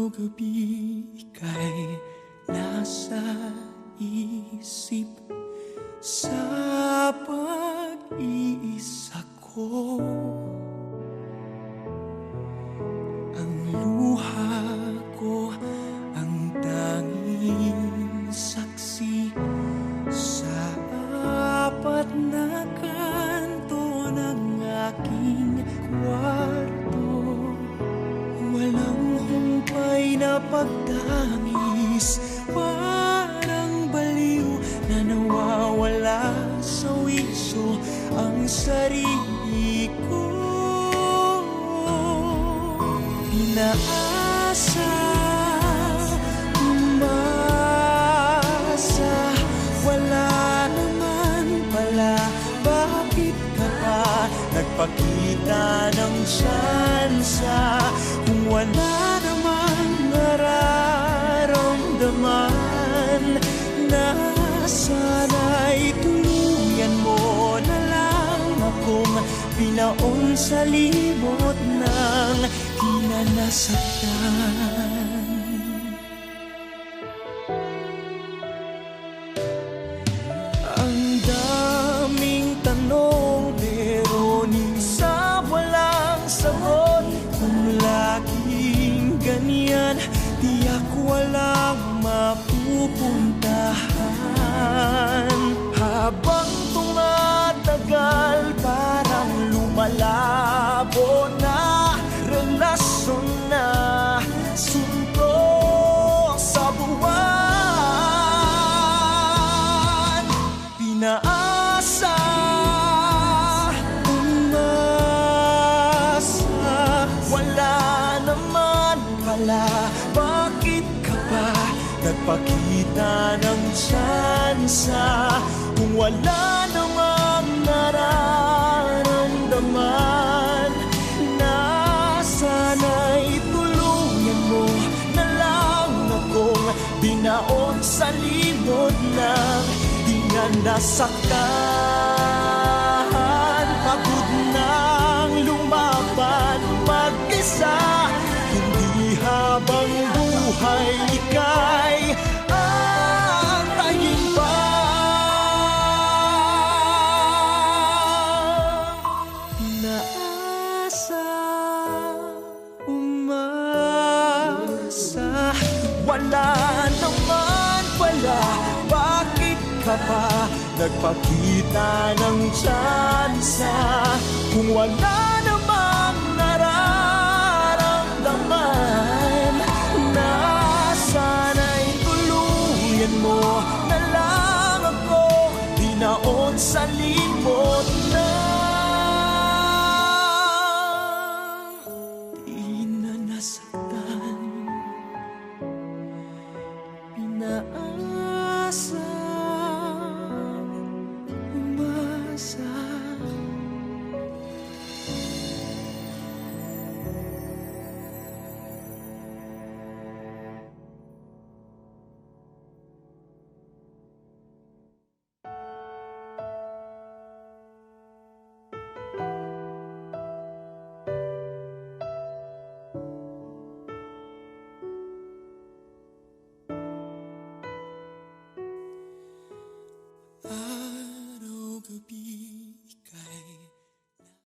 gabi ika'y nasa isip sa pag-iisa ko. Ang luha ko ang tanging saksi sa apat na kanto ng aking kwarto. Walang humpay na pagtamis, parang baliw na nawawala sa wiso ang sarili ko. Pinaasa, umasa, wala naman pala. Bakit ka pa nagpakita ng tsansa kung wala namang nararamdaman? Na sana'y tuluyan mo na lang akong pinaon sa limot ng di na nasaktan. Ang daming tanong pero minsan walang sagot. Kung laging ganyan, tiyak walang mapupuntahan. Habang tumatagal, parang lumalabo na relasyon na suntok sa buwan. Pinaasa, umasa, wala naman pala. Bakit ka pa nagpakita ng tsansa kung wala namang nararamdaman? Na sana'y tuluyan mo na lang akong binaon sa limot ng di na nasaktan. Pagod nang lumaban mag-isa, hindi habang buhay ika'y antayin pa. Pinaasa, umasa, wala naman pala. Bakit ka pa nagpakita ng tsansa kung wala namang nararamdaman? Na sana'y tuluyan mo na lang ako binaon sa limot na di na nasaktan. Pinaasa, umasa. Araw-gabi